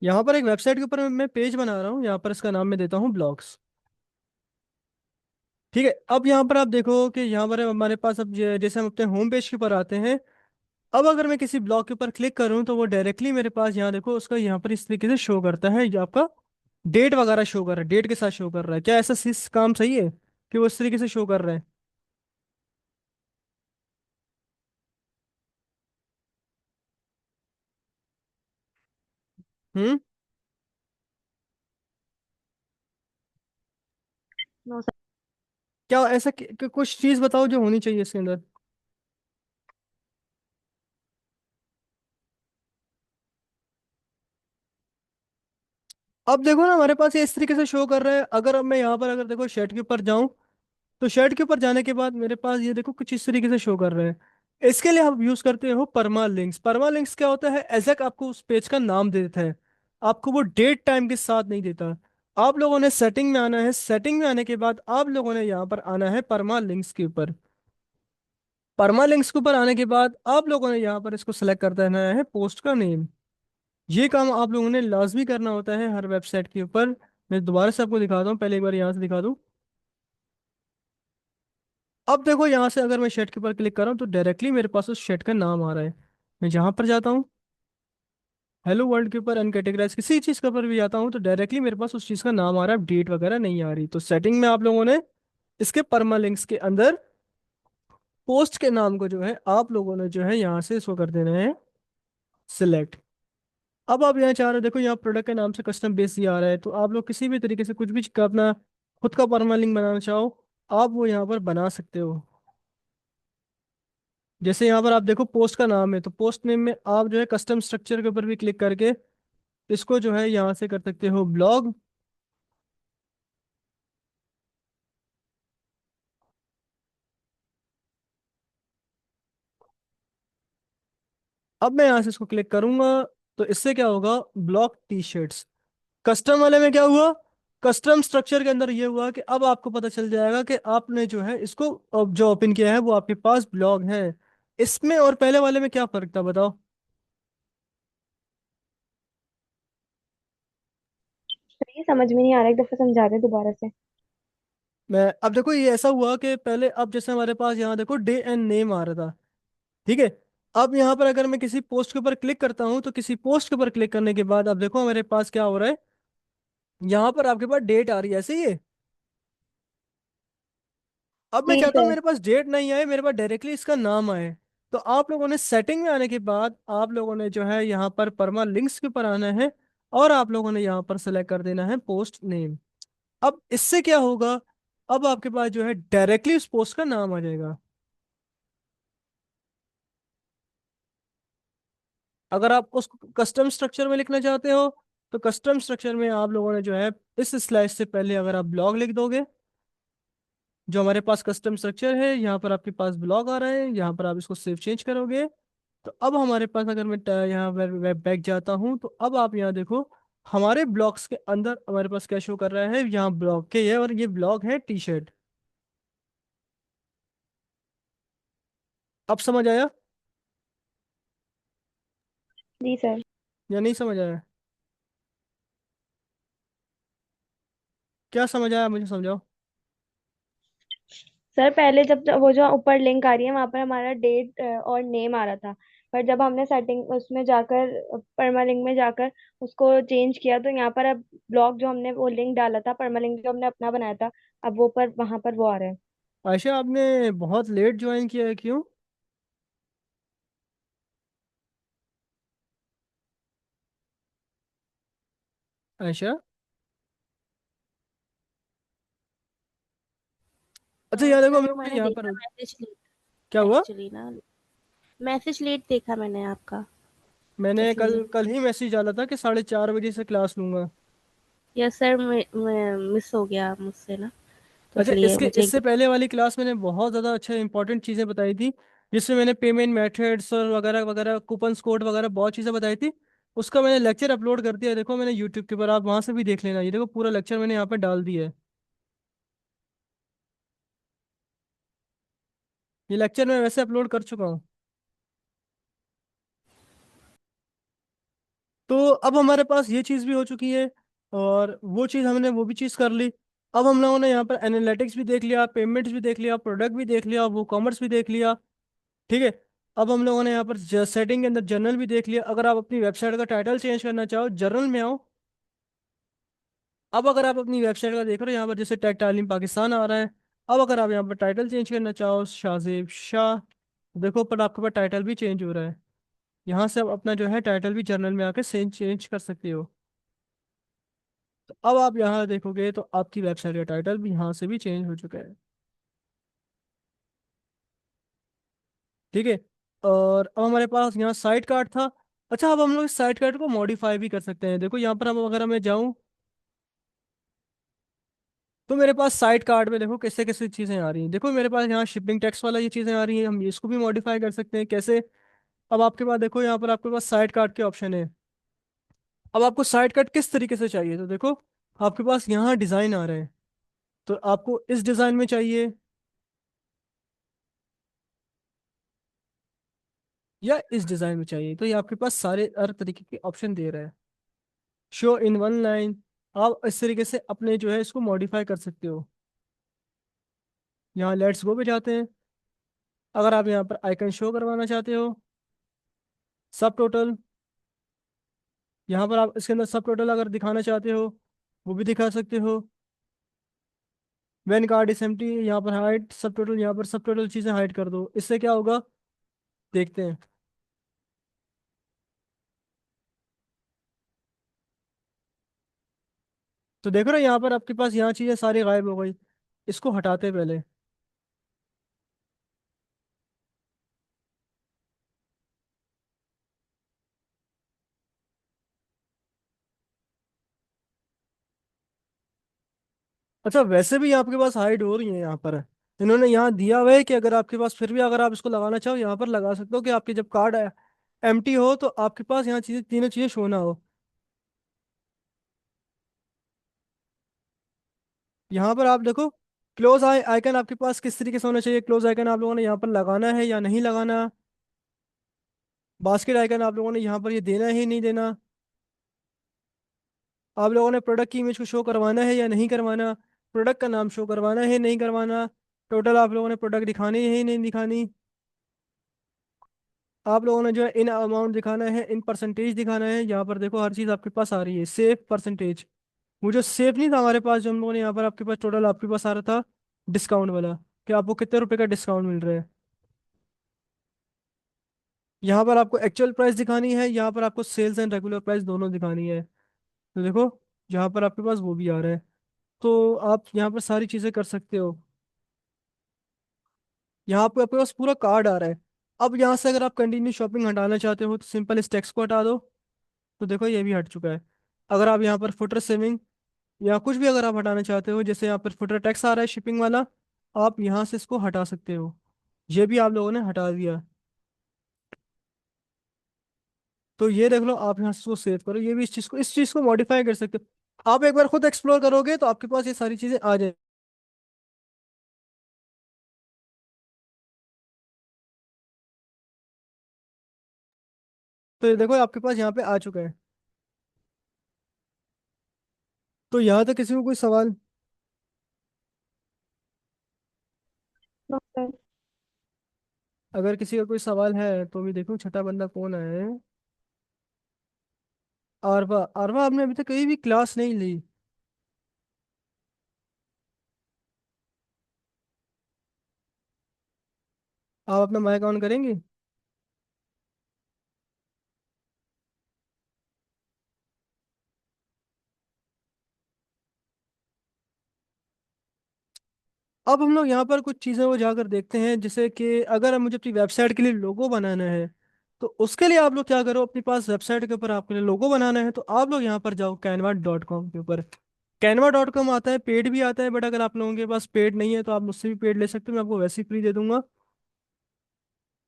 यहाँ पर एक वेबसाइट के ऊपर मैं पेज बना रहा हूँ, यहाँ पर इसका नाम मैं देता हूँ ब्लॉग्स। ठीक है, अब यहाँ पर आप देखो कि यहाँ पर हमारे पास अब जैसे हम अपने होम पेज के ऊपर आते हैं। अब अगर मैं किसी ब्लॉग के ऊपर क्लिक करूँ तो वो डायरेक्टली मेरे पास यहाँ देखो उसका यहाँ पर इस तरीके से शो करता है, ये आपका डेट वगैरह शो कर रहा है, डेट के साथ शो कर रहा है। क्या ऐसा काम सही है कि वो इस तरीके से शो कर रहा है? हम्म। नो। क्या ऐसा कुछ चीज बताओ जो होनी चाहिए इसके अंदर। अब देखो ना हमारे पास ये इस तरीके से शो कर रहा है। अगर अब मैं यहाँ पर अगर देखो शेड के ऊपर जाऊं, तो शेड के ऊपर जाने के बाद मेरे पास ये देखो कुछ इस तरीके से शो कर रहा है। इसके लिए आप यूज करते हो परमा लिंक्स। परमा लिंक्स क्या होता है? एग्जैक्ट आपको उस पेज का नाम दे देता है, आपको वो डेट टाइम के साथ नहीं देता। आप लोगों ने सेटिंग में आना है, सेटिंग में आने के बाद आप लोगों ने यहाँ पर आना है परमा लिंक्स के ऊपर। परमा लिंक्स के ऊपर आने के बाद आप लोगों ने यहाँ पर इसको सेलेक्ट कर देना है पोस्ट का नेम। ये काम आप लोगों ने लाजमी करना होता है हर वेबसाइट के ऊपर। मैं दोबारा से आपको दिखाता हूँ, पहले एक बार यहाँ से दिखा दूँ। अब देखो यहाँ से अगर मैं शेड के ऊपर क्लिक कर रहा हूँ तो डायरेक्टली मेरे पास उस शेड का नाम आ रहा है। मैं जहाँ पर जाता हूँ, हेलो वर्ल्ड के ऊपर अनकेटेगराइज किसी चीज़ के ऊपर भी जाता हूँ, तो डायरेक्टली मेरे पास उस चीज़ का नाम आ रहा है, डेट वगैरह नहीं आ रही। तो सेटिंग में आप लोगों ने इसके परमा लिंक्स के अंदर पोस्ट के नाम को जो है आप लोगों ने जो है यहाँ से इसको कर देना है सिलेक्ट। अब आप यहाँ चाह रहे हो, देखो यहाँ प्रोडक्ट के नाम से कस्टम बेस ही आ रहा है, तो आप लोग किसी भी तरीके से कुछ भी का अपना खुद का परमा लिंक बनाना चाहो, आप वो यहाँ पर बना सकते हो। जैसे यहाँ पर आप देखो पोस्ट का नाम है, तो पोस्ट नेम में आप जो है कस्टम स्ट्रक्चर के ऊपर भी क्लिक करके इसको जो है यहाँ से कर सकते हो ब्लॉग। अब मैं यहाँ से इसको क्लिक करूंगा, तो इससे क्या होगा, ब्लॉग टी शर्ट्स। कस्टम वाले में क्या हुआ, कस्टम स्ट्रक्चर के अंदर ये हुआ कि अब आपको पता चल जाएगा कि आपने जो है इसको अब जो ओपन किया है वो आपके पास ब्लॉग है। इसमें और पहले वाले में क्या फर्क था बताओ। ये समझ में नहीं आ रहा, एक दफा समझा दे दोबारा से। मैं अब देखो ये ऐसा हुआ कि पहले अब जैसे हमारे पास यहाँ देखो डे एंड नेम आ रहा था, ठीक है। अब यहाँ पर अगर मैं किसी पोस्ट के ऊपर क्लिक करता हूँ, तो किसी पोस्ट के ऊपर क्लिक करने के बाद अब देखो मेरे पास क्या हो रहा है, यहाँ पर आपके पास डेट आ रही है ऐसे ही है। अब मैं जी चाहता हूँ सर। मेरे पास डेट नहीं आए, मेरे पास डायरेक्टली इसका नाम आए। तो आप लोगों ने सेटिंग में आने के बाद आप लोगों ने जो है यहाँ पर परमा लिंक्स के ऊपर आना है, और आप लोगों ने यहाँ पर सेलेक्ट कर देना है पोस्ट नेम। अब इससे क्या होगा, अब आपके पास जो है डायरेक्टली उस पोस्ट का नाम आ जाएगा। अगर आप उसको कस्टम स्ट्रक्चर में लिखना चाहते हो, तो कस्टम स्ट्रक्चर में आप लोगों ने जो है इस स्लाइड से पहले अगर आप ब्लॉग लिख दोगे, जो हमारे पास कस्टम स्ट्रक्चर है यहाँ पर आपके पास ब्लॉग आ रहा है, यहाँ पर आप इसको सेव चेंज करोगे। तो अब हमारे पास अगर मैं यहाँ वेब बैक जाता हूँ, तो अब आप यहाँ देखो हमारे ब्लॉग्स के अंदर हमारे पास क्या शो कर रहा है, यहाँ ब्लॉग के ये, और ये ब्लॉग है टी शर्ट। अब समझ आया जी सर। या नहीं समझ आया? क्या समझ आया मुझे समझाओ। सर पहले जब वो जो ऊपर लिंक आ रही है वहां पर हमारा डेट और नेम आ रहा था। पर जब हमने सेटिंग उसमें जाकर परमा लिंक में जाकर उसको चेंज किया, तो यहाँ पर अब ब्लॉग जो हमने वो लिंक डाला था, परमा लिंक जो हमने अपना बनाया था, अब वो पर वहां पर वो आ रहा है। आयशा आपने बहुत लेट ज्वाइन किया है, क्यों? आयशा, अच्छा यहाँ देखो सर वो मैं मैंने यहाँ देखा पर मैसेज क्या लेट, हुआ। एक्चुअली ना मैसेज लेट देखा मैंने आपका, मैंने कल इसलिए। कल ही मैसेज डाला था कि 4:30 बजे से क्लास लूंगा। यस सर, मिस हो गया मुझसे ना, तो अच्छा, इसलिए इसके मुझे इससे एकदम। पहले वाली क्लास मैंने बहुत ज़्यादा अच्छा इंपॉर्टेंट चीज़ें बताई थी, जिसमें मैंने पेमेंट मेथड्स और वगैरह वगैरह कूपन्स कोड वगैरह बहुत चीज़ें बताई थी। उसका मैंने लेक्चर अपलोड कर दिया है, देखो मैंने यूट्यूब के ऊपर, आप वहाँ से भी देख लेना। ये देखो पूरा लेक्चर मैंने यहाँ पर डाल दिया है। ये लेक्चर मैं वैसे अपलोड कर चुका हूँ। तो अब हमारे पास ये चीज़ भी हो चुकी है, और वो चीज़ हमने वो भी चीज़ कर ली। अब हम लोगों ने यहाँ पर एनालिटिक्स भी देख लिया, पेमेंट्स भी देख लिया, प्रोडक्ट भी देख लिया, वो कॉमर्स भी देख लिया। ठीक है। अब हम लोगों ने यहाँ पर सेटिंग के अंदर जर्नल भी देख लिया। अगर आप अपनी वेबसाइट का टाइटल चेंज करना चाहो, जर्नल में आओ। अब अगर आप अपनी वेबसाइट का देख रहे हो, यहाँ पर जैसे टेक तालीम पाकिस्तान आ रहा है। अब अगर आप यहाँ पर टाइटल चेंज करना चाहो, शाहजेब शाह, देखो पर आपके पास टाइटल भी चेंज हो रहा है। यहाँ से आप अपना जो है टाइटल भी जर्नल में आके चेंज चेंज कर सकते हो। तो अब आप यहाँ देखोगे तो आपकी वेबसाइट का टाइटल भी यहाँ से भी चेंज हो चुका है। ठीक है। और अब हमारे पास यहाँ साइट कार्ड था। अच्छा, अब हम लोग इस साइट कार्ड को मॉडिफाई भी कर सकते हैं। देखो यहाँ पर हम अगर मैं जाऊँ, तो मेरे पास साइट कार्ड में देखो कैसे कैसे चीज़ें आ रही हैं। देखो मेरे पास यहाँ शिपिंग टैक्स वाला ये चीज़ें आ रही हैं, हम इसको भी मॉडिफाई कर सकते हैं कैसे। अब आपके पास देखो, यहाँ पर आपके पास साइट कार्ड के ऑप्शन है। अब आपको साइट कार्ड किस तरीके से चाहिए, तो देखो आपके पास यहाँ डिज़ाइन आ रहे हैं। तो आपको इस डिज़ाइन में चाहिए या इस डिज़ाइन में चाहिए, तो ये आपके पास सारे हर तरीके के ऑप्शन दे रहा है। शो इन वन लाइन, आप इस तरीके से अपने जो है इसको मॉडिफाई कर सकते हो। यहाँ लेट्स गो पे जाते हैं। अगर आप यहाँ पर आइकन शो करवाना चाहते हो, सब टोटल, यहाँ पर आप इसके अंदर सब टोटल अगर दिखाना चाहते हो, वो भी दिखा सकते हो। वैन कार्ड इज एम्प्टी, यहाँ पर हाइड सब टोटल, यहाँ पर सब टोटल चीज़ें हाइड कर दो। इससे क्या होगा, देखते हैं। तो देखो ना, यहाँ पर आपके पास यहाँ चीज़ें सारी गायब हो गई। इसको हटाते पहले। अच्छा, वैसे भी आपके पास हाइड हो रही है यहाँ पर। इन्होंने यहाँ दिया हुआ है कि अगर आपके पास फिर भी अगर आप इसको लगाना चाहो, यहाँ पर लगा सकते हो कि आपके जब कार्ड एम्प्टी हो तो आपके पास यहाँ चीज़ें तीनों चीज़ें शो ना हो। यहाँ पर आप देखो, क्लोज आइकन आपके पास किस तरीके से होना चाहिए, क्लोज आइकन आप लोगों ने यहाँ पर लगाना है या नहीं लगाना। बास्केट आइकन आप लोगों ने यहाँ पर ये देना है नहीं देना। आप लोगों ने प्रोडक्ट की इमेज को शो करवाना है या नहीं करवाना। प्रोडक्ट का नाम शो करवाना है नहीं करवाना। टोटल आप लोगों ने प्रोडक्ट दिखानी है नहीं दिखानी। आप लोगों ने जो है इन अमाउंट दिखाना है, इन परसेंटेज दिखाना है। यहाँ पर देखो हर चीज़ आपके पास आ रही है, सेफ परसेंटेज। वो जो सेफ नहीं था हमारे पास, जो हम लोगों ने यहाँ पर आपके पास टोटल आपके पास आ रहा था डिस्काउंट वाला, कि आपको कितने रुपए का डिस्काउंट मिल रहा है। यहाँ पर आपको एक्चुअल प्राइस दिखानी है, यहाँ पर आपको सेल्स एंड रेगुलर प्राइस दोनों दिखानी है। तो देखो यहाँ पर आपके पास वो भी आ रहा है। तो आप यहाँ पर सारी चीज़ें कर सकते हो। यहाँ पे आपके पास पूरा कार्ड आ रहा है। अब यहाँ से अगर आप कंटिन्यू शॉपिंग हटाना चाहते हो, तो सिंपल इस टेक्स्ट को हटा दो। तो देखो ये भी हट चुका है। अगर आप यहाँ पर फुटर सेविंग या कुछ भी अगर आप हटाना चाहते हो, जैसे यहाँ पर फुटर टैक्स आ रहा है शिपिंग वाला, आप यहाँ से इसको हटा सकते हो। ये भी आप लोगों ने हटा दिया। तो ये देख लो, आप यहाँ से इसको सेव करो, ये भी इस चीज़ को मॉडिफाई कर सकते हो। आप एक बार खुद एक्सप्लोर करोगे तो आपके पास ये सारी चीज़ें आ जाए। तो ये देखो आपके पास यहाँ पे आ चुका है। तो यहाँ तक किसी को कोई सवाल? ओके। अगर किसी का कोई सवाल है तो भी देखो, छठा बंदा कौन है। आरवा, आरवा आपने अभी तक कहीं भी क्लास नहीं ली। आप अपना माइक ऑन करेंगे? अब हम लोग यहाँ पर कुछ चीज़ें वो जाकर देखते हैं, जैसे कि अगर मुझे अपनी वेबसाइट के लिए लोगो बनाना है, तो उसके लिए आप लोग क्या करो, अपने पास वेबसाइट के ऊपर आपके लिए लोगो बनाना है तो आप लोग यहाँ पर जाओ canva.com के ऊपर। canva.com आता है, पेड भी आता है, बट अगर आप लोगों के पास पेड नहीं है तो आप मुझसे भी पेड ले सकते हो, मैं आपको वैसे ही फ्री दे दूंगा।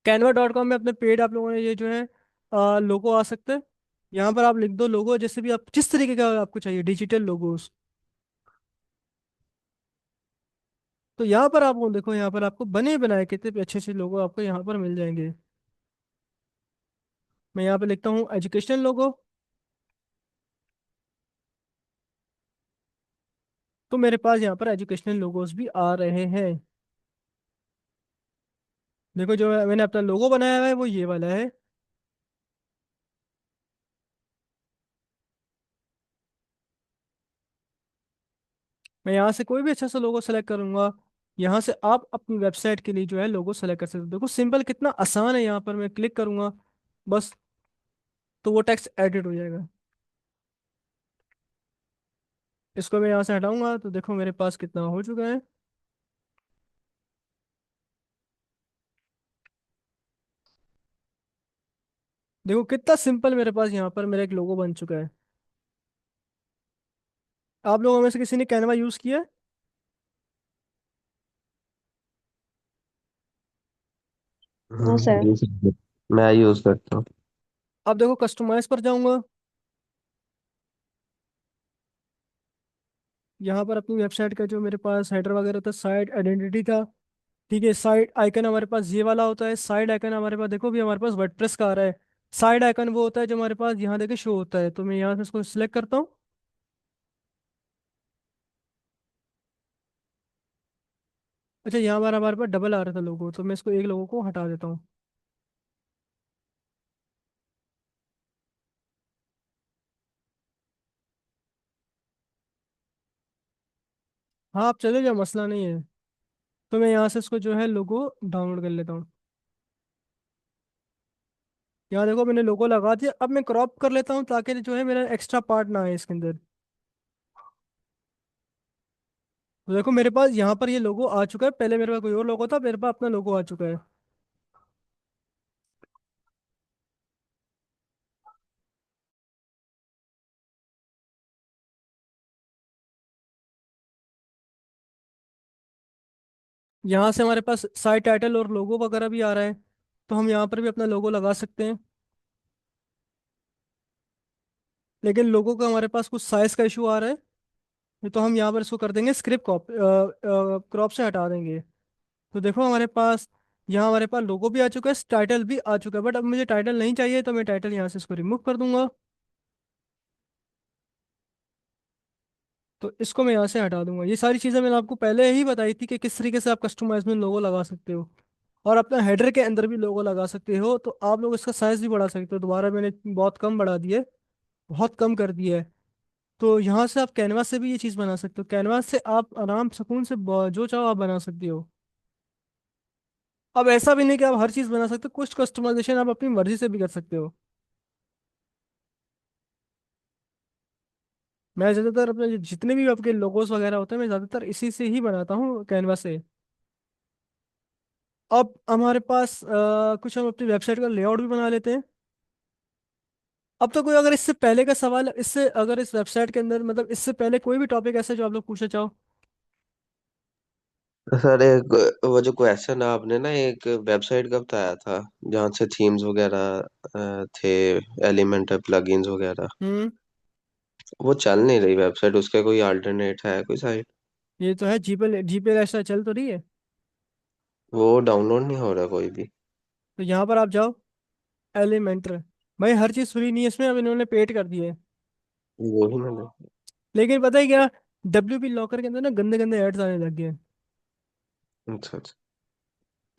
canva.com में अपने पेड आप लोगों ने ये जो है लोगो आ सकते हैं। यहाँ पर आप लिख दो लोगो, जैसे भी आप जिस तरीके का आपको चाहिए डिजिटल लोगोस। तो यहाँ पर आपको देखो, यहाँ पर आपको बने बनाए कितने अच्छे अच्छे लोगो आपको यहाँ पर मिल जाएंगे। मैं यहाँ पे लिखता हूँ एजुकेशनल लोगो। तो मेरे पास यहाँ पर एजुकेशनल लोगोस भी आ रहे हैं। देखो जो मैंने अपना लोगो बनाया हुआ है वो ये वाला है। मैं यहाँ से कोई भी अच्छा सा लोगो सेलेक्ट करूंगा। यहाँ से आप अपनी वेबसाइट के लिए जो है लोगो सेलेक्ट कर सकते हो। देखो सिंपल कितना आसान है, यहाँ पर मैं क्लिक करूंगा बस, तो वो टेक्स्ट एडिट हो जाएगा। इसको मैं यहाँ से हटाऊंगा तो देखो मेरे पास कितना हो चुका है। देखो कितना सिंपल मेरे पास यहाँ पर मेरा एक लोगो बन चुका है। आप लोगों में से किसी ने कैनवा यूज़ किया है? No sir. जी सर, मैं यूज करता हूँ। अब देखो कस्टमाइज पर जाऊंगा। यहाँ पर अपनी वेबसाइट का जो मेरे पास हेडर वगैरह था, साइट आइडेंटिटी था। ठीक है, साइड आइकन हमारे पास ये वाला होता है। साइड आइकन हमारे पास देखो भी हमारे पास वर्डप्रेस का आ रहा है। साइड आइकन वो होता है जो हमारे पास यहाँ देखे शो होता है। तो मैं यहाँ से इसको सिलेक्ट करता हूँ। अच्छा, यहाँ पर हमारे पास डबल आ रहा था लोगो, तो मैं इसको एक लोगो को हटा देता हूँ। हाँ आप चले जाओ, मसला नहीं है। तो मैं यहाँ से इसको जो है लोगो डाउनलोड कर लेता हूँ। यहाँ देखो मैंने लोगो लगा दिया। अब मैं क्रॉप कर लेता हूँ ताकि जो है मेरा एक्स्ट्रा पार्ट ना आए इसके अंदर। तो देखो मेरे पास यहाँ पर ये लोगो आ चुका है। पहले मेरे पास कोई और लोगो था, मेरे पास अपना लोगो आ चुका है। यहाँ से हमारे पास साइट टाइटल और लोगो वगैरह भी आ रहा है। तो हम यहाँ पर भी अपना लोगो लगा सकते हैं। लेकिन लोगो का हमारे पास कुछ साइज का इशू आ रहा है, तो हम यहाँ पर इसको कर देंगे स्क्रिप्ट क्रॉप से हटा देंगे। तो देखो हमारे पास यहाँ हमारे पास लोगो भी आ चुका है, टाइटल भी आ चुका है। बट अब मुझे टाइटल नहीं चाहिए, तो मैं टाइटल यहाँ से इसको रिमूव कर दूंगा। तो इसको मैं यहाँ से हटा दूंगा। ये सारी चीज़ें मैंने आपको पहले ही बताई थी कि किस तरीके से आप कस्टमाइज में लोगो लगा सकते हो। और अपना हेडर के अंदर भी लोगो लगा सकते हो। तो आप लोग इसका साइज भी बढ़ा सकते हो। दोबारा मैंने बहुत कम बढ़ा दिया है, बहुत कम कर दिया है। तो यहाँ से आप कैनवास से भी ये चीज़ बना सकते हो। कैनवास से आप आराम सुकून से जो चाहो आप बना सकते हो। अब ऐसा भी नहीं कि आप हर चीज़ बना सकते हो, कुछ कस्टमाइजेशन आप अपनी मर्जी से भी कर सकते हो। मैं ज़्यादातर अपने जितने भी आपके लोगोस वगैरह होते हैं मैं ज़्यादातर इसी से ही बनाता हूँ, कैनवा से। अब हमारे पास कुछ हम अपनी वेबसाइट का लेआउट भी बना लेते हैं। अब तो कोई अगर इससे पहले का सवाल, इससे अगर इस वेबसाइट के अंदर मतलब इससे पहले कोई भी टॉपिक ऐसा जो आप लोग पूछना चाहो। तो सर एक वो जो क्वेश्चन आपने ना एक वेबसाइट का बताया था जहाँ से थीम्स वगैरह थे, एलिमेंट प्लगइन्स वगैरह, हम्म। वो चल नहीं रही वेबसाइट, उसका कोई अल्टरनेट है कोई साइट? ये तो है जीपे, जीपे ऐसा चल तो रही है। वो डाउनलोड नहीं हो रहा कोई भी। तो यहाँ पर आप जाओ, एलिमेंटर। भाई हर चीज़ फ्री नहीं है इसमें, अब इन्होंने पेड कर दिया है। वो ही मैंने। लेकिन पता है क्या, WP लॉकर के अंदर ना गंदे गंदे एड्स आने लग गए हैं। अच्छा अच्छा।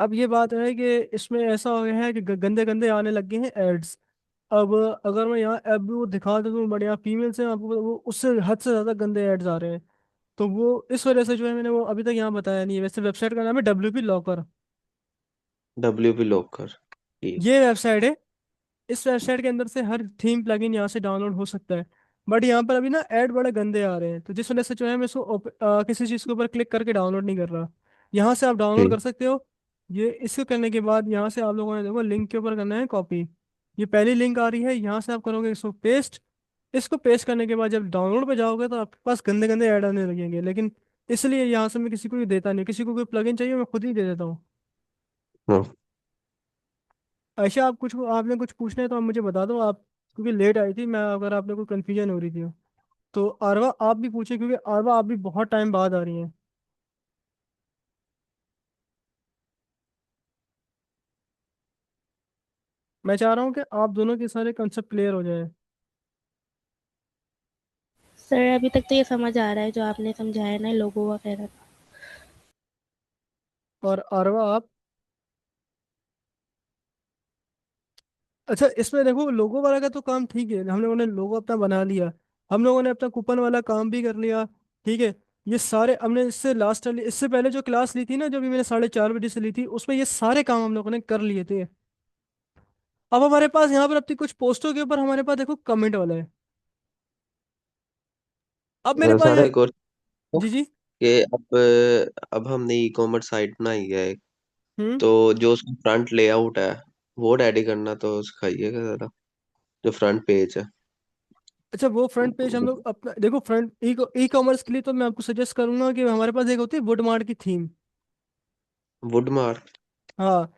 अब ये बात है कि इसमें ऐसा हो गया है कि गंदे गंदे आने लग गए हैं एड्स। अब अगर मैं यहाँ ऐप भी वो दिखा दूँ तो बढ़िया फीमेल्स हैं, आपको वो उससे हद से ज़्यादा गंदे एड्स आ रहे हैं। तो वो इस वजह से जो है मैंने वो अभी तक यहाँ बताया नहीं है। वैसे वेबसाइट का नाम है WP लॉकर। WP लॉकर, ठीक। ये वेबसाइट है। इस वेबसाइट के अंदर से हर थीम प्लगइन यहाँ से डाउनलोड हो सकता है। बट यहाँ पर अभी ना ऐड बड़े गंदे आ रहे हैं, तो जिस वजह से जो है मैं इसको किसी चीज़ के ऊपर क्लिक करके डाउनलोड नहीं कर रहा। यहाँ से आप डाउनलोड ठीक। कर सकते हो। ये इसको करने के बाद यहाँ से आप लोगों ने देखो लिंक के ऊपर करना है कॉपी। ये पहली लिंक आ रही है, यहाँ से आप करोगे इसको पेस्ट। इसको पेस्ट करने के बाद जब डाउनलोड पे जाओगे तो आपके पास गंदे गंदे ऐड आने लगेंगे। लेकिन इसलिए यहाँ से मैं किसी को भी देता नहीं, किसी को कोई प्लगइन चाहिए मैं खुद ही दे देता हूँ। हाँ। ऐसा आप कुछ आपने कुछ पूछना है तो आप मुझे बता दो आप, क्योंकि लेट आई थी मैं, अगर आपने कोई कन्फ्यूजन हो रही थी तो आरवा आप भी पूछे, क्योंकि आरवा आप भी बहुत टाइम बाद आ रही हैं। मैं चाह रहा हूँ कि आप दोनों के सारे कंसेप्ट क्लियर हो जाए। सर अभी तक तो ये समझ आ रहा है जो आपने समझाया ना, लोगो वगैरह। और अरवा आप? अच्छा, इसमें देखो लोगो वाला का तो काम ठीक है, हम लोगों ने लोगो अपना बना लिया, हम लोगों ने अपना कूपन वाला काम भी कर लिया, ठीक है। ये सारे हमने इससे लास्ट वाली, इससे पहले जो क्लास ली थी ना, जो भी मैंने 4:30 बजे से ली थी, उसमें ये सारे काम हम लोगों ने कर लिए थे। अब हमारे पास यहाँ पर अपनी कुछ पोस्टों के ऊपर हमारे पास देखो कमेंट वाला है। अब मेरे पास सर यहाँ। एक और जी जी। कि अब हमने ई कॉमर्स साइट बनाई है, हम्म। तो जो उसका फ्रंट लेआउट है वो रेडी करना तो सिखाइएगा जरा, जो फ्रंट पेज है। अच्छा, वो फ्रंट पेज हम लोग अपना देखो, फ्रंट ई कॉमर्स के लिए तो मैं आपको सजेस्ट करूंगा कि हमारे पास एक होती है वुडमार्ट की थीम। Would mark. हाँ।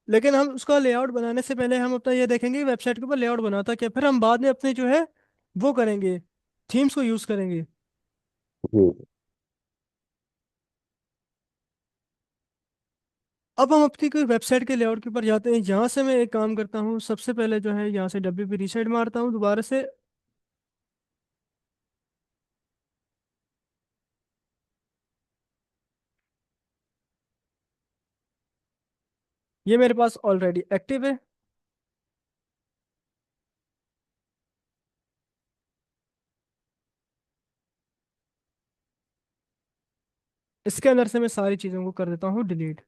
लेकिन हम उसका लेआउट बनाने से पहले हम अपना ये देखेंगे कि वेबसाइट के ऊपर लेआउट बनाता क्या, फिर हम बाद में अपने जो है वो करेंगे, थीम्स को यूज करेंगे। अब हम अपनी कोई वेबसाइट के लेआउट के ऊपर जाते हैं, यहाँ से मैं एक काम करता हूँ, सबसे पहले जो है यहाँ से WP रीसेट मारता हूँ दोबारा से। ये मेरे पास ऑलरेडी एक्टिव है। इसके अंदर से मैं सारी चीज़ों को कर देता हूँ डिलीट।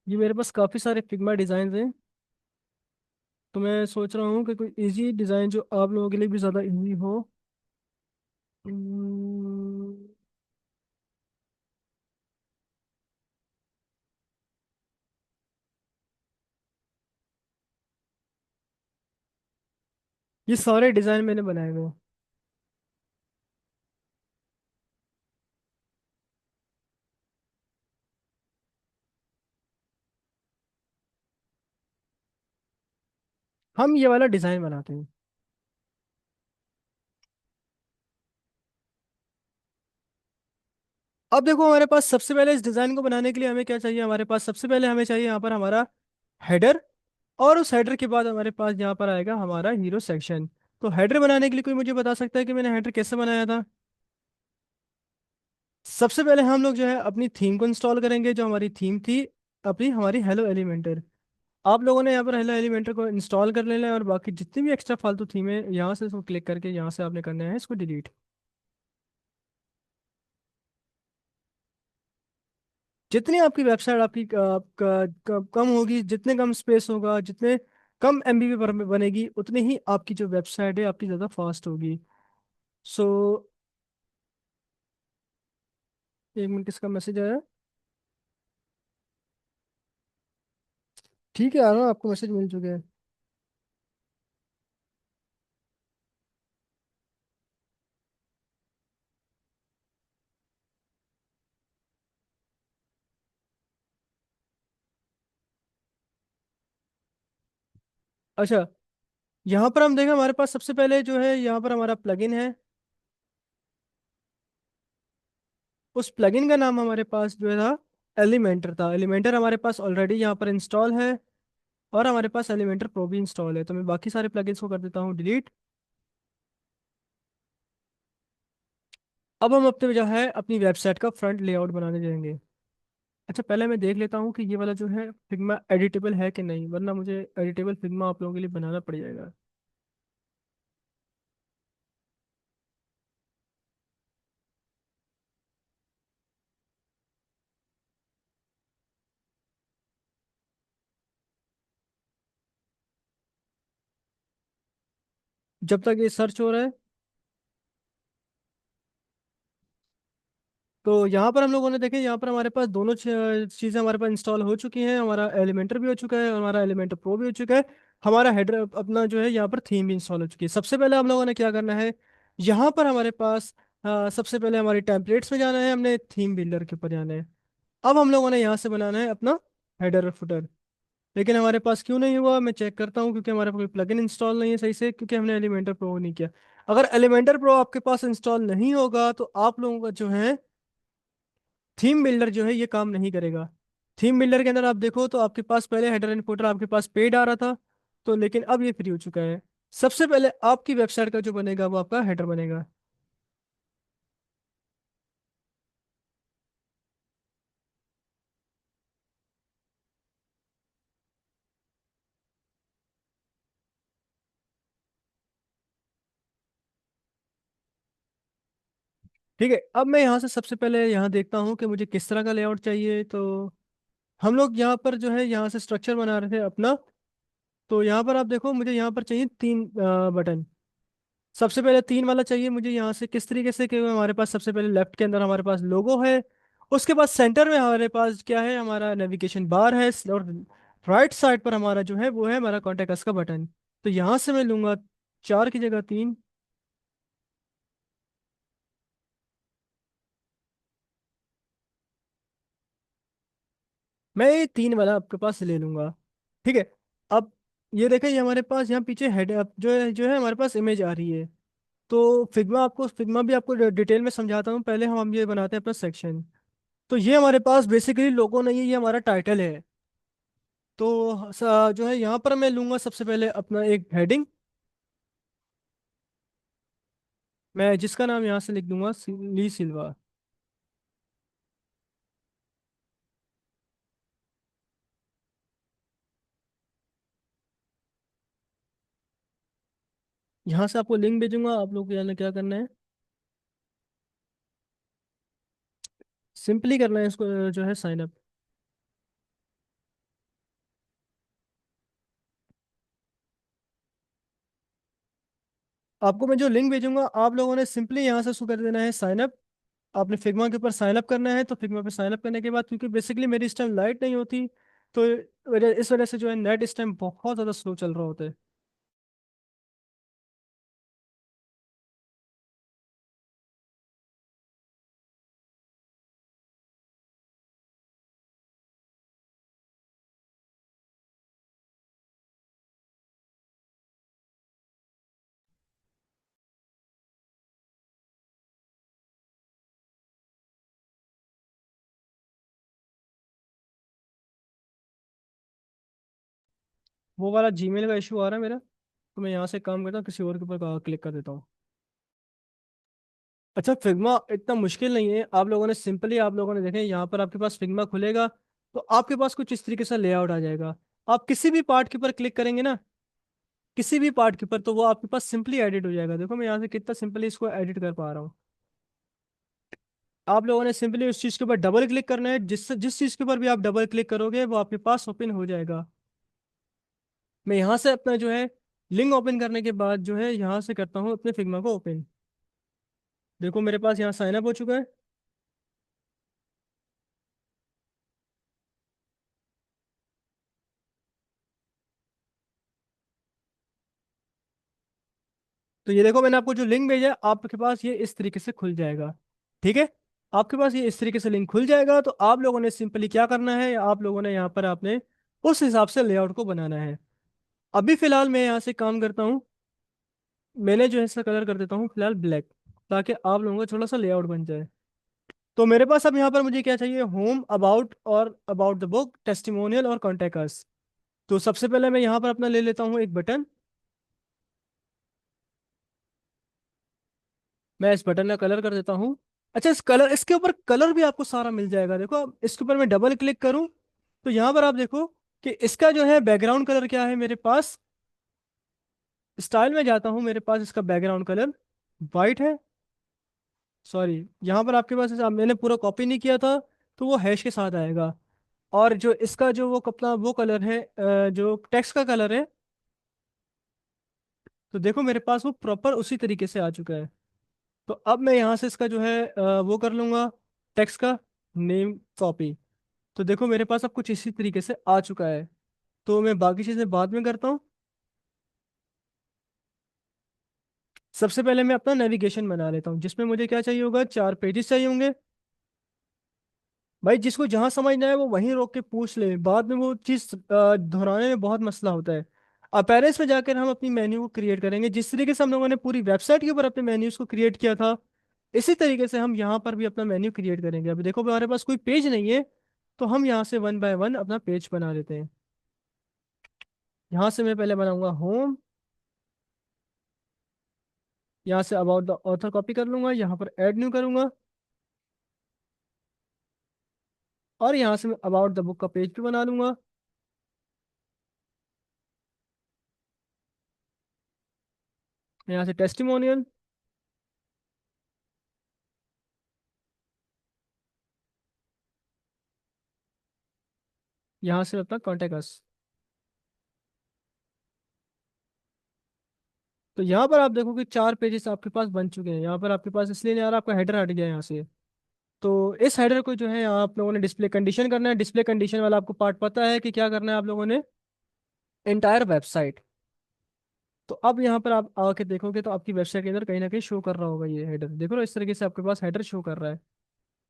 ये मेरे पास काफ़ी सारे फिग्मा डिज़ाइन हैं, तो मैं सोच रहा हूँ कि कोई इजी डिज़ाइन जो आप लोगों के लिए भी ज़्यादा इजी हो। हम्म, ये सारे डिज़ाइन मैंने बनाए हुए हैं। हम ये वाला डिज़ाइन बनाते हैं। अब देखो हमारे पास सबसे पहले इस डिज़ाइन को बनाने के लिए हमें क्या चाहिए, हमारे पास सबसे पहले हमें चाहिए यहाँ पर हमारा हेडर, और उस हेडर के बाद हमारे पास यहाँ पर आएगा हमारा हीरो सेक्शन। तो हेडर बनाने के लिए कोई मुझे बता सकता है कि मैंने हेडर कैसे बनाया था? सबसे पहले हम लोग जो है अपनी थीम को इंस्टॉल करेंगे, जो हमारी थीम थी अपनी, हमारी हेलो एलिमेंटर। आप लोगों ने यहाँ पर हेलो एलिमेंटर को इंस्टॉल कर लेना है, और बाकी जितनी भी एक्स्ट्रा फालतू थीम है यहाँ से इसको क्लिक करके यहाँ से आपने करना है इसको डिलीट। जितनी आपकी वेबसाइट आपकी कम होगी, जितने कम स्पेस होगा, जितने कम MB पर बनेगी, उतनी ही आपकी जो वेबसाइट है आपकी ज़्यादा फास्ट होगी। सो, एक मिनट, किसका मैसेज आया? ठीक है, आ रहा हूँ, आपको मैसेज मिल चुके हैं। अच्छा, यहाँ पर हम देखें हमारे पास सबसे पहले जो है यहाँ पर हमारा प्लगइन है। उस प्लगइन का नाम हमारे पास जो है था एलिमेंटर था। एलिमेंटर हमारे पास ऑलरेडी यहाँ पर इंस्टॉल है, और हमारे पास एलिमेंटर प्रो भी इंस्टॉल है, तो मैं बाकी सारे प्लगइन्स को कर देता हूँ डिलीट। अब हम अपने जो है अपनी वेबसाइट का फ्रंट लेआउट बनाने जाएंगे। अच्छा, पहले मैं देख लेता हूँ कि ये वाला जो है फिग्मा एडिटेबल है कि नहीं, वरना मुझे एडिटेबल फिग्मा आप लोगों के लिए बनाना पड़ जाएगा। जब तक ये सर्च हो रहा है, तो यहाँ पर हम लोगों ने देखे, यहाँ पर हमारे पास दोनों चीज़ें हमारे पास इंस्टॉल हो चुकी हैं, हमारा एलिमेंटर भी हो चुका है और हमारा एलिमेंटर प्रो भी हो चुका है। हमारा हेडर अपना जो है यहाँ पर थीम भी इंस्टॉल हो चुकी है। सबसे पहले हम लोगों ने क्या करना है, यहाँ पर हमारे पास सबसे पहले हमारी टेम्पलेट्स में जाना है, हमने थीम बिल्डर के ऊपर जाना है। अब हम लोगों ने यहाँ से बनाना है अपना हेडर और फुटर। लेकिन हमारे पास क्यों नहीं हुआ, मैं चेक करता हूँ, क्योंकि हमारे पास कोई प्लगइन इंस्टॉल नहीं है सही से, क्योंकि हमने एलिमेंटर प्रो नहीं किया। अगर एलिमेंटर प्रो आपके पास इंस्टॉल नहीं होगा तो आप लोगों का जो है थीम बिल्डर जो है ये काम नहीं करेगा। थीम बिल्डर के अंदर आप देखो तो आपके पास पहले हेडर एंड फुटर आपके पास पेड आ रहा था, तो लेकिन अब ये फ्री हो चुका है। सबसे पहले आपकी वेबसाइट का जो बनेगा वो आपका हेडर बनेगा। ठीक है, अब मैं यहाँ से सबसे पहले यहाँ देखता हूँ कि मुझे किस तरह का लेआउट चाहिए। तो हम लोग यहाँ पर जो है यहाँ से स्ट्रक्चर बना रहे थे अपना। तो यहाँ पर आप देखो मुझे यहाँ पर चाहिए तीन बटन। सबसे पहले तीन वाला चाहिए मुझे यहाँ से किस तरीके से कि हमारे पास सबसे पहले लेफ्ट के अंदर हमारे पास लोगो है। उसके बाद सेंटर में हमारे पास क्या है, हमारा नेविगेशन बार है। और राइट साइड पर हमारा जो है वो है हमारा कॉन्टेक्ट अस का बटन। तो यहाँ से मैं लूंगा चार की जगह तीन। मैं ये तीन वाला आपके पास ले लूंगा। ठीक है। अब ये देखें, ये हमारे पास यहाँ पीछे हेड अप जो है हमारे पास इमेज आ रही है। तो फिग्मा भी आपको डिटेल में समझाता हूँ। पहले हम ये बनाते हैं अपना सेक्शन। तो ये हमारे पास बेसिकली लोगो नहीं है, ये हमारा टाइटल है। तो जो है यहाँ पर मैं लूंगा सबसे पहले अपना एक हेडिंग। मैं जिसका नाम यहाँ से लिख दूंगा ली सिल्वा। यहाँ से आपको लिंक भेजूंगा, आप लोग को यहाँ क्या करना है, सिंपली करना है इसको जो है साइन अप। आपको मैं जो लिंक भेजूंगा आप लोगों ने सिंपली यहाँ से शुरू कर देना है साइन अप। आपने फिग्मा के ऊपर साइन अप करना है। तो फिग्मा पे साइन अप करने के बाद, क्योंकि बेसिकली मेरी इस टाइम लाइट नहीं होती, तो इस वजह से जो है नेट इस टाइम बहुत ज़्यादा स्लो चल रहा होता है। वो वाला जीमेल का इशू आ रहा है मेरा। तो मैं यहाँ से काम करता हूँ, किसी और के ऊपर क्लिक कर देता हूँ। अच्छा, फिग्मा इतना मुश्किल नहीं है। आप लोगों ने सिंपली, आप लोगों ने देखें यहाँ पर आपके पास फिग्मा खुलेगा। तो आपके पास कुछ इस तरीके से लेआउट आ जाएगा। आप किसी भी पार्ट के ऊपर क्लिक करेंगे ना, किसी भी पार्ट के ऊपर, तो वो आपके पास सिंपली एडिट हो जाएगा। देखो मैं यहाँ से कितना सिंपली इसको एडिट कर पा रहा हूँ। आप लोगों ने सिंपली उस चीज़ के ऊपर डबल क्लिक करना है। जिस जिस चीज़ के ऊपर भी आप डबल क्लिक करोगे वो आपके पास ओपन हो जाएगा। मैं यहाँ से अपना जो है लिंक ओपन करने के बाद जो है यहाँ से करता हूँ अपने फिग्मा को ओपन। देखो मेरे पास यहाँ साइन अप हो चुका है। तो ये देखो मैंने आपको जो लिंक भेजा है आपके पास ये इस तरीके से खुल जाएगा। ठीक है। आपके पास ये इस तरीके से लिंक खुल जाएगा। तो आप लोगों ने सिंपली क्या करना है, आप लोगों ने यहाँ पर आपने उस हिसाब से लेआउट को बनाना है। अभी फिलहाल मैं यहाँ से काम करता हूँ। मैंने जो है इसका कलर कर देता हूँ फिलहाल ब्लैक, ताकि आप लोगों का थोड़ा सा लेआउट बन जाए। तो मेरे पास अब यहाँ पर मुझे क्या चाहिए, होम, अबाउट और अबाउट द बुक, टेस्टिमोनियल और कॉन्टेक्ट अस। तो सबसे पहले मैं यहाँ पर अपना ले लेता हूँ एक बटन। मैं इस बटन का कलर कर देता हूँ। अच्छा, इस कलर, इसके ऊपर कलर भी आपको सारा मिल जाएगा। देखो अब इसके ऊपर मैं डबल क्लिक करूँ तो यहाँ पर आप देखो कि इसका जो है बैकग्राउंड कलर क्या है मेरे पास। स्टाइल में जाता हूँ, मेरे पास इसका बैकग्राउंड कलर वाइट है। सॉरी, यहाँ पर आपके पास मैंने पूरा कॉपी नहीं किया था, तो वो हैश के साथ आएगा। और जो इसका जो वो कपड़ा वो कलर है, जो टेक्स्ट का कलर है, तो देखो मेरे पास वो प्रॉपर उसी तरीके से आ चुका है। तो अब मैं यहाँ से इसका जो है वो कर लूँगा, टेक्स्ट का नेम कॉपी। तो देखो मेरे पास अब कुछ इसी तरीके से आ चुका है। तो मैं बाकी चीज़ें बाद में करता हूँ। सबसे पहले मैं अपना नेविगेशन बना लेता हूँ, जिसमें मुझे क्या चाहिए होगा, चार पेजेस चाहिए होंगे। भाई जिसको जहाँ समझना है वो वहीं रोक के पूछ ले, बाद में वो चीज़ दोहराने में बहुत मसला होता है। अपेरेंस में जाकर हम अपनी मेन्यू को क्रिएट करेंगे, जिस तरीके से हम लोगों ने पूरी वेबसाइट के ऊपर अपने मेन्यूज को क्रिएट किया था, इसी तरीके से हम यहाँ पर भी अपना मेन्यू क्रिएट करेंगे। अभी देखो हमारे पास कोई पेज नहीं है, तो हम यहाँ से वन बाय वन अपना पेज बना लेते हैं। यहाँ से मैं पहले बनाऊंगा होम, यहाँ say about the author copy कर लूंगा, यहाँ पर ऐड न्यू करूंगा, और यहाँ से मैं अबाउट द बुक का पेज भी बना लूंगा। यहाँ से टेस्टिमोनियल, यहाँ से अपना कॉन्टेक्ट अस। तो यहाँ पर आप देखो कि 4 पेजेस आपके पास बन चुके हैं। यहाँ पर आपके पास इसलिए नहीं आ रहा, आपका हेडर हट गया यहाँ से। तो इस हेडर को जो है यहाँ आप लोगों ने डिस्प्ले कंडीशन करना है। डिस्प्ले कंडीशन वाला आपको पार्ट पता है कि क्या करना है आप लोगों ने, एंटायर वेबसाइट। तो अब यहाँ पर आप आके देखोगे तो आपकी वेबसाइट के अंदर कहीं ना कहीं शो कर रहा होगा ये हेडर। देखो ना, इस तरीके से आपके पास हेडर शो कर रहा है।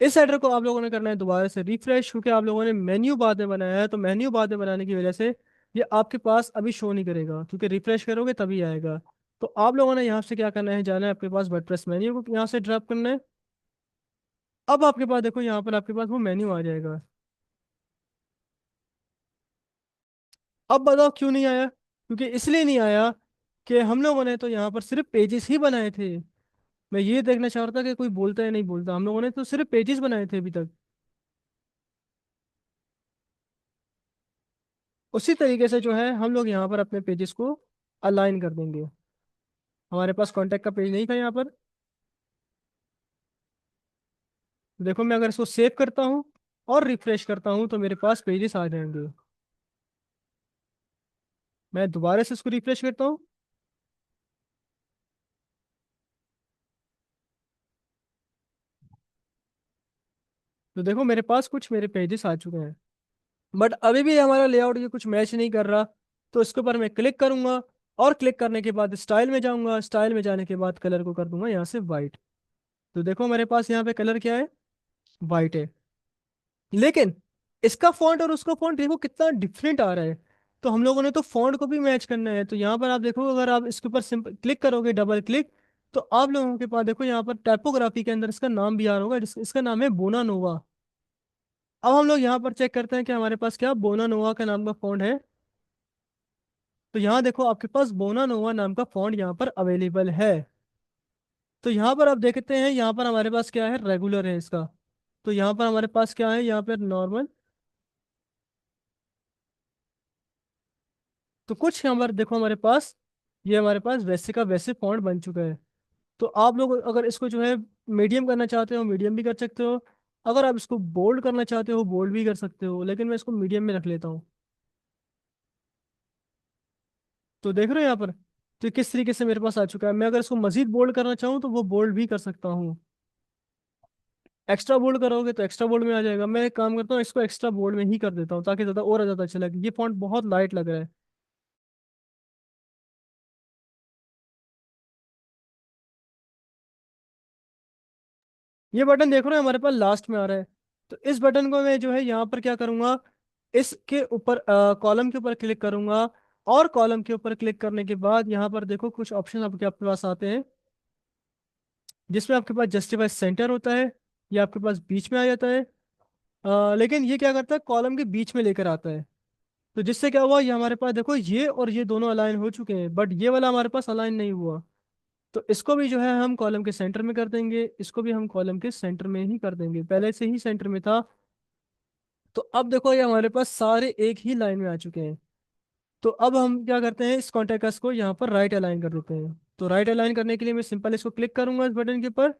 इस हेडर को आप लोगों ने करना है दोबारा से रिफ्रेश, क्योंकि आप लोगों ने मेन्यू बाद में बनाया है। तो मेन्यू बाद में बनाने की वजह से ये आपके पास अभी शो नहीं करेगा, क्योंकि रिफ्रेश करोगे तभी आएगा। तो आप लोगों ने यहाँ से क्या करना है, जाना है आपके पास वर्डप्रेस मेन्यू को यहाँ से ड्रॉप करना है। अब आपके पास देखो यहाँ पर आपके पास वो मेन्यू आ जाएगा। अब बताओ क्यों नहीं आया? क्योंकि इसलिए नहीं आया कि हम लोगों ने तो यहाँ पर सिर्फ पेजेस ही बनाए थे। मैं ये देखना चाह रहा था कि कोई बोलता है नहीं बोलता। हम लोगों ने तो सिर्फ पेजेस बनाए थे अभी तक। उसी तरीके से जो है हम लोग यहाँ पर अपने पेजेस को अलाइन कर देंगे। हमारे पास कॉन्टैक्ट का पेज नहीं था यहाँ पर। देखो मैं अगर इसको सेव करता हूँ और रिफ्रेश करता हूँ तो मेरे पास पेजेस आ जाएंगे। मैं दोबारा से इसको रिफ्रेश करता हूँ, तो देखो मेरे पास कुछ मेरे पेजेस आ चुके हैं। बट अभी भी हमारा लेआउट ये कुछ मैच नहीं कर रहा। तो इसके ऊपर मैं क्लिक करूंगा, और क्लिक करने के बाद स्टाइल में जाऊंगा। स्टाइल में जाने के बाद कलर को कर दूंगा यहाँ से वाइट। तो देखो मेरे पास यहाँ पे कलर क्या है, वाइट है। लेकिन इसका फॉन्ट और उसका फॉन्ट देखो कितना डिफरेंट आ रहा है। तो हम लोगों ने तो फॉन्ट को भी मैच करना है। तो यहाँ पर आप देखो, अगर आप इसके ऊपर सिंपल क्लिक करोगे, डबल क्लिक, तो आप लोगों के पास देखो यहाँ पर टाइपोग्राफी के अंदर इसका नाम भी आ रहा होगा, इसका नाम है बोना नोवा। अब हम लोग यहाँ पर चेक करते हैं कि हमारे पास क्या बोना नोवा का नाम का फॉन्ट है। तो यहाँ देखो आपके पास बोना नोवा नाम का फॉन्ट यहाँ पर अवेलेबल है। तो यहाँ पर आप देखते हैं, यहाँ पर हमारे पास क्या है, रेगुलर है इसका। तो यहाँ पर हमारे पास क्या है, यहाँ पर नॉर्मल। तो कुछ यहाँ पर देखो हमारे पास, ये हमारे पास वैसे का वैसे फॉन्ट बन चुका है। तो आप लोग अगर इसको जो है मीडियम करना चाहते हो, मीडियम भी कर सकते हो। अगर आप इसको बोल्ड करना चाहते हो, बोल्ड भी कर सकते हो। लेकिन मैं इसको मीडियम में रख लेता हूँ। तो देख रहे हो यहाँ पर, तो किस तरीके से मेरे पास आ चुका है। मैं अगर इसको मजीद बोल्ड करना चाहूँ तो वो बोल्ड भी कर सकता हूँ। एक्स्ट्रा बोल्ड करोगे तो एक्स्ट्रा बोल्ड में आ जाएगा। मैं एक काम करता हूँ, इसको एक्स्ट्रा बोल्ड में ही कर देता हूँ ताकि ज़्यादा और ज़्यादा अच्छा लगे। ये फॉन्ट बहुत लाइट लग रहा है। ये बटन देख रहे हो हमारे पास लास्ट में आ रहा है। तो इस बटन को मैं जो है यहाँ पर क्या करूँगा, इसके ऊपर कॉलम के ऊपर क्लिक करूँगा। और कॉलम के ऊपर क्लिक करने के बाद यहाँ पर देखो कुछ ऑप्शन आपके पास आते हैं, जिसमें आपके पास जस्टिफाई सेंटर होता है। ये आपके पास बीच में आ जाता है। लेकिन ये क्या करता है, कॉलम के बीच में लेकर आता है। तो जिससे क्या हुआ, ये हमारे पास देखो ये और ये दोनों अलाइन हो चुके हैं, बट ये वाला हमारे पास अलाइन नहीं हुआ। तो इसको भी जो है हम कॉलम के सेंटर में कर देंगे। इसको भी हम कॉलम के सेंटर में ही कर देंगे, पहले से ही सेंटर में था। तो अब देखो ये हमारे पास सारे एक ही लाइन में आ चुके हैं। तो अब हम क्या करते हैं, इस कॉन्टेक्ट को यहाँ पर राइट अलाइन कर देते हैं। तो राइट अलाइन करने के लिए मैं सिंपल इसको क्लिक करूंगा इस बटन के ऊपर,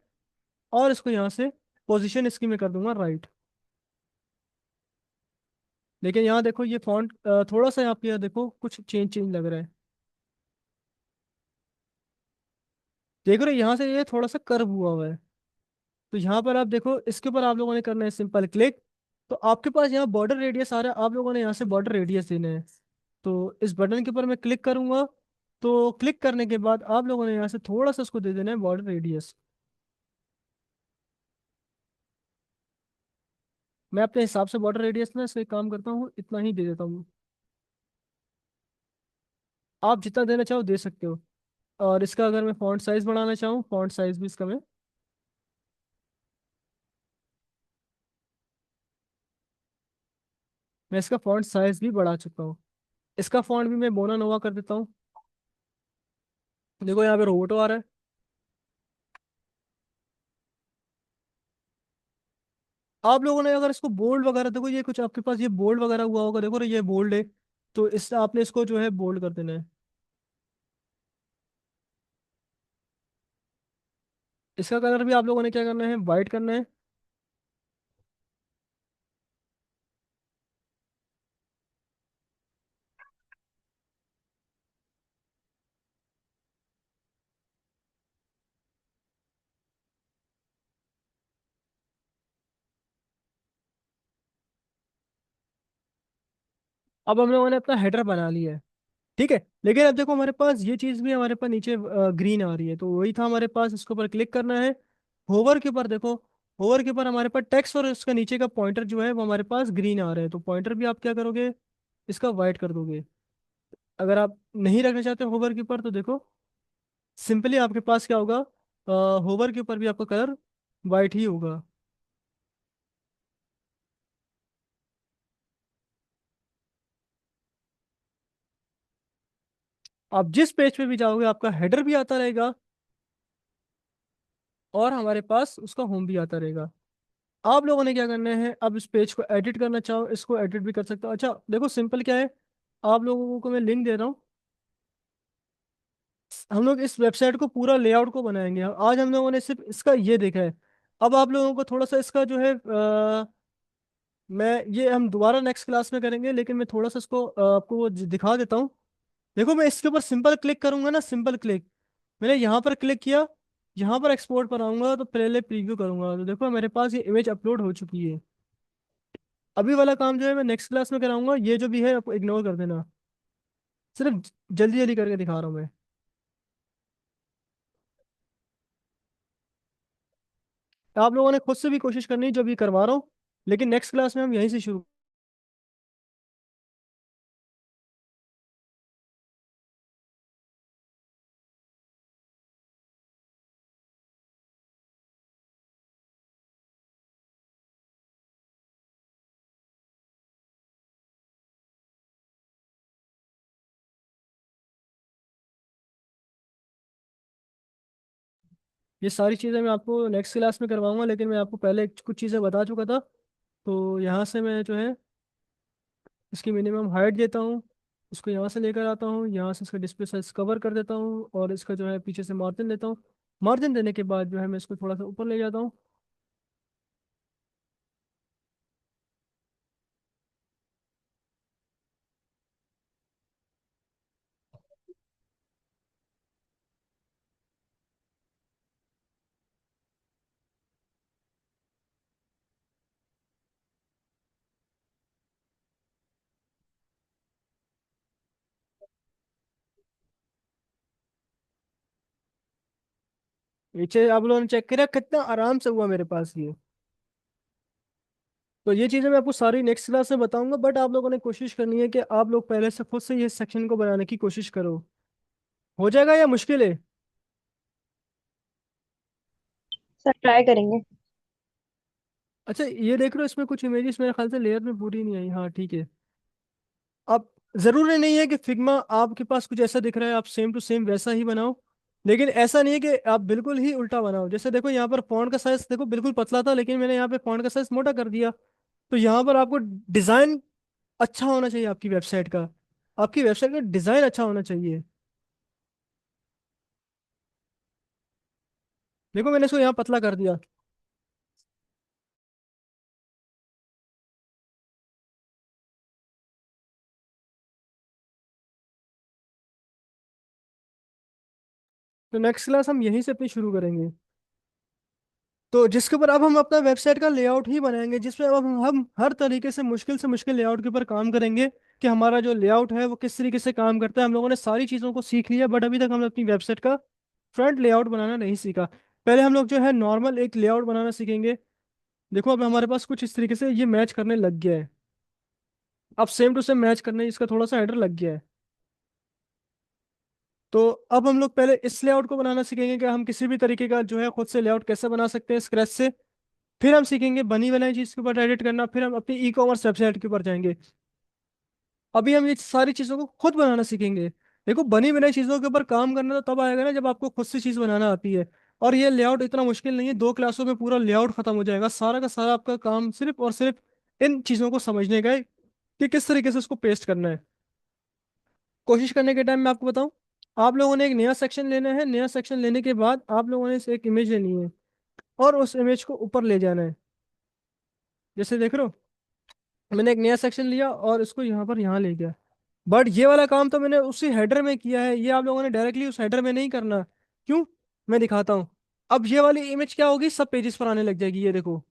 और इसको यहाँ से पोजीशन इसकी में कर दूंगा राइट। लेकिन यहाँ देखो ये फॉन्ट थोड़ा सा यहाँ पे देखो कुछ चेंज चेंज लग रहा है। देख रहे हो यहाँ से ये थोड़ा सा कर्व हुआ हुआ है। तो यहाँ पर आप देखो, इसके ऊपर आप लोगों ने करना है सिंपल क्लिक। तो आपके पास यहाँ बॉर्डर रेडियस आ रहा है, आप लोगों ने यहाँ से बॉर्डर रेडियस देना है। तो इस बटन के ऊपर मैं क्लिक करूंगा। तो क्लिक करने के बाद आप लोगों ने यहाँ से थोड़ा सा उसको दे देना है बॉर्डर रेडियस। मैं अपने हिसाब से बॉर्डर रेडियस ना इसका एक काम करता हूँ, इतना ही दे देता हूँ। आप जितना देना चाहो दे सकते हो। और इसका अगर मैं फॉन्ट साइज बढ़ाना चाहूँ, फॉन्ट साइज भी इसका मैं मैं इसका फॉन्ट साइज भी बढ़ा चुका हूँ। इसका फॉन्ट भी मैं बोना नोवा कर देता हूँ। देखो यहाँ पे रोबोटो आ रहा है। आप लोगों ने अगर इसको बोल्ड वगैरह, देखो ये कुछ आपके पास ये बोल्ड वगैरह हुआ होगा, देखो ये बोल्ड है, तो इससे आपने इसको जो है बोल्ड कर देना है। इसका कलर भी आप लोगों ने क्या करना है, वाइट करना है। अब हम लोगों ने अपना हेडर बना लिया है, ठीक है। लेकिन अब देखो हमारे पास ये चीज़ भी हमारे पास नीचे ग्रीन आ रही है, तो वही था हमारे पास, इसके ऊपर क्लिक करना है। होवर के ऊपर देखो, होवर के ऊपर हमारे पास टेक्स्ट और इसका नीचे का पॉइंटर जो है वो हमारे पास ग्रीन आ रहा है, तो पॉइंटर भी आप क्या करोगे, इसका वाइट कर दोगे। अगर आप नहीं रखना चाहते होवर के ऊपर, तो देखो सिंपली आपके पास क्या होगा, होवर के ऊपर भी आपका कलर वाइट ही होगा। आप जिस पेज पे भी जाओगे आपका हेडर भी आता रहेगा, और हमारे पास उसका होम भी आता रहेगा। आप लोगों ने क्या करना है, अब इस पेज को एडिट करना चाहो इसको एडिट भी कर सकते हो। अच्छा देखो सिंपल क्या है, आप लोगों को मैं लिंक दे रहा हूँ। हम लोग इस वेबसाइट को पूरा लेआउट को बनाएंगे, आज हम लोगों ने सिर्फ इसका ये देखा है। अब आप लोगों को थोड़ा सा इसका जो है मैं ये हम दोबारा नेक्स्ट क्लास में करेंगे, लेकिन मैं थोड़ा सा इसको आपको वो दिखा देता हूँ। देखो मैं इसके ऊपर सिंपल क्लिक करूंगा ना, सिंपल क्लिक, मैंने यहाँ पर क्लिक किया, यहाँ पर एक्सपोर्ट पर आऊंगा तो पहले प्रीव्यू करूंगा, तो देखो मेरे पास ये इमेज अपलोड हो चुकी है। अभी वाला काम जो है मैं नेक्स्ट क्लास में कराऊंगा, ये जो भी है आपको इग्नोर कर देना, सिर्फ जल्दी जल्दी करके दिखा रहा हूँ मैं। आप लोगों ने खुद से भी कोशिश करनी है जो भी करवा रहा हूँ, लेकिन नेक्स्ट क्लास में हम यहीं से शुरू। ये सारी चीज़ें मैं आपको नेक्स्ट क्लास में करवाऊंगा, लेकिन मैं आपको पहले कुछ चीज़ें बता चुका था। तो यहाँ से मैं जो है इसकी मिनिमम हाइट देता हूँ, उसको यहाँ से लेकर आता हूँ, यहाँ से इसका डिस्प्ले साइज कवर कर देता हूँ, और इसका जो है पीछे से मार्जिन देता हूँ। मार्जिन देने के बाद जो है मैं इसको थोड़ा सा ऊपर ले जाता हूँ। नीचे आप लोगों ने चेक किया कितना आराम से हुआ मेरे पास ये। तो ये चीज़ें मैं आपको सारी नेक्स्ट क्लास में बताऊंगा, बट आप लोगों ने कोशिश करनी है कि आप लोग पहले से खुद से ये सेक्शन को बनाने की कोशिश करो। हो जाएगा या मुश्किल है? सर ट्राई करेंगे। अच्छा ये देख रहे हो, इसमें कुछ इमेजेस मेरे ख्याल से लेयर में पूरी नहीं आई, हाँ ठीक है। अब जरूरी नहीं है कि फिग्मा आपके पास कुछ ऐसा दिख रहा है आप सेम टू सेम वैसा ही बनाओ, लेकिन ऐसा नहीं है कि आप बिल्कुल ही उल्टा बनाओ। जैसे देखो यहाँ पर फॉन्ट का साइज देखो बिल्कुल पतला था, लेकिन मैंने यहाँ पे फॉन्ट का साइज मोटा कर दिया। तो यहाँ पर आपको डिजाइन अच्छा होना चाहिए आपकी वेबसाइट का, आपकी वेबसाइट का डिजाइन अच्छा होना चाहिए। देखो मैंने इसको यहाँ पतला कर दिया। तो नेक्स्ट क्लास हम यहीं से अपनी शुरू करेंगे, तो जिसके ऊपर अब हम अपना वेबसाइट का लेआउट ही बनाएंगे, जिसमें अब हम हर तरीके से मुश्किल लेआउट के ऊपर काम करेंगे कि हमारा जो लेआउट है वो किस तरीके से काम करता है। हम लोगों ने सारी चीज़ों को सीख लिया, बट अभी तक हमने अपनी वेबसाइट का फ्रंट लेआउट बनाना नहीं सीखा। पहले हम लोग जो है नॉर्मल एक लेआउट बनाना सीखेंगे। देखो अब हमारे पास कुछ इस तरीके से ये मैच करने लग गया है। अब सेम टू सेम मैच करने इसका थोड़ा सा हेडर लग गया है। तो अब हम लोग पहले इस लेआउट को बनाना सीखेंगे कि हम किसी भी तरीके का जो है खुद से लेआउट कैसे बना सकते हैं स्क्रैच से। फिर हम सीखेंगे बनी बनाई चीज़ के ऊपर एडिट करना, फिर हम अपनी ई कॉमर्स वेबसाइट के ऊपर जाएंगे। अभी हम ये सारी चीज़ों को खुद बनाना सीखेंगे। देखो बनी बनाई चीज़ों के ऊपर काम करना तो तब आएगा ना जब आपको खुद से चीज़ बनाना आती है। और ये लेआउट इतना मुश्किल नहीं है, 2 क्लासों में पूरा लेआउट खत्म हो जाएगा, सारा का सारा आपका काम सिर्फ और सिर्फ इन चीज़ों को समझने का है कि किस तरीके से उसको पेस्ट करना है। कोशिश करने के टाइम मैं आपको बताऊं, आप लोगों ने एक नया सेक्शन लेना है, नया सेक्शन लेने के बाद आप लोगों ने से एक इमेज लेनी है और उस इमेज को ऊपर ले जाना है। जैसे देख रहे हो, मैंने एक नया सेक्शन लिया और इसको यहाँ पर यहाँ ले गया। बट ये वाला काम तो मैंने उसी हेडर में किया है, ये आप लोगों ने डायरेक्टली उस हेडर में नहीं करना। क्यों? मैं दिखाता हूँ। अब ये वाली इमेज क्या होगी, सब पेजेस पर आने लग जाएगी, ये देखो।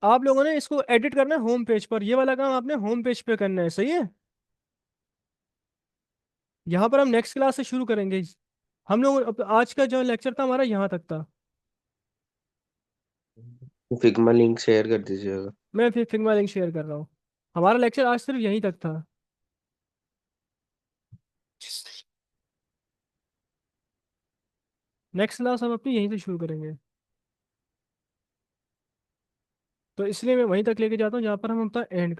आप लोगों ने इसको एडिट करना है होम पेज पर, ये वाला काम आपने होम पेज पे करना है, सही है। यहाँ पर हम नेक्स्ट क्लास से शुरू करेंगे। हम लोग आज का जो लेक्चर था हमारा यहाँ तक था। फिग्मा लिंक शेयर कर दीजिएगा। मैं फिर फिंगर लिंक शेयर कर रहा हूँ। हमारा लेक्चर आज सिर्फ यहीं तक था। नेक्स्ट क्लास हम अपनी यहीं से शुरू करेंगे। तो इसलिए मैं वहीं तक लेके जाता हूँ जहाँ पर हम अपना एंड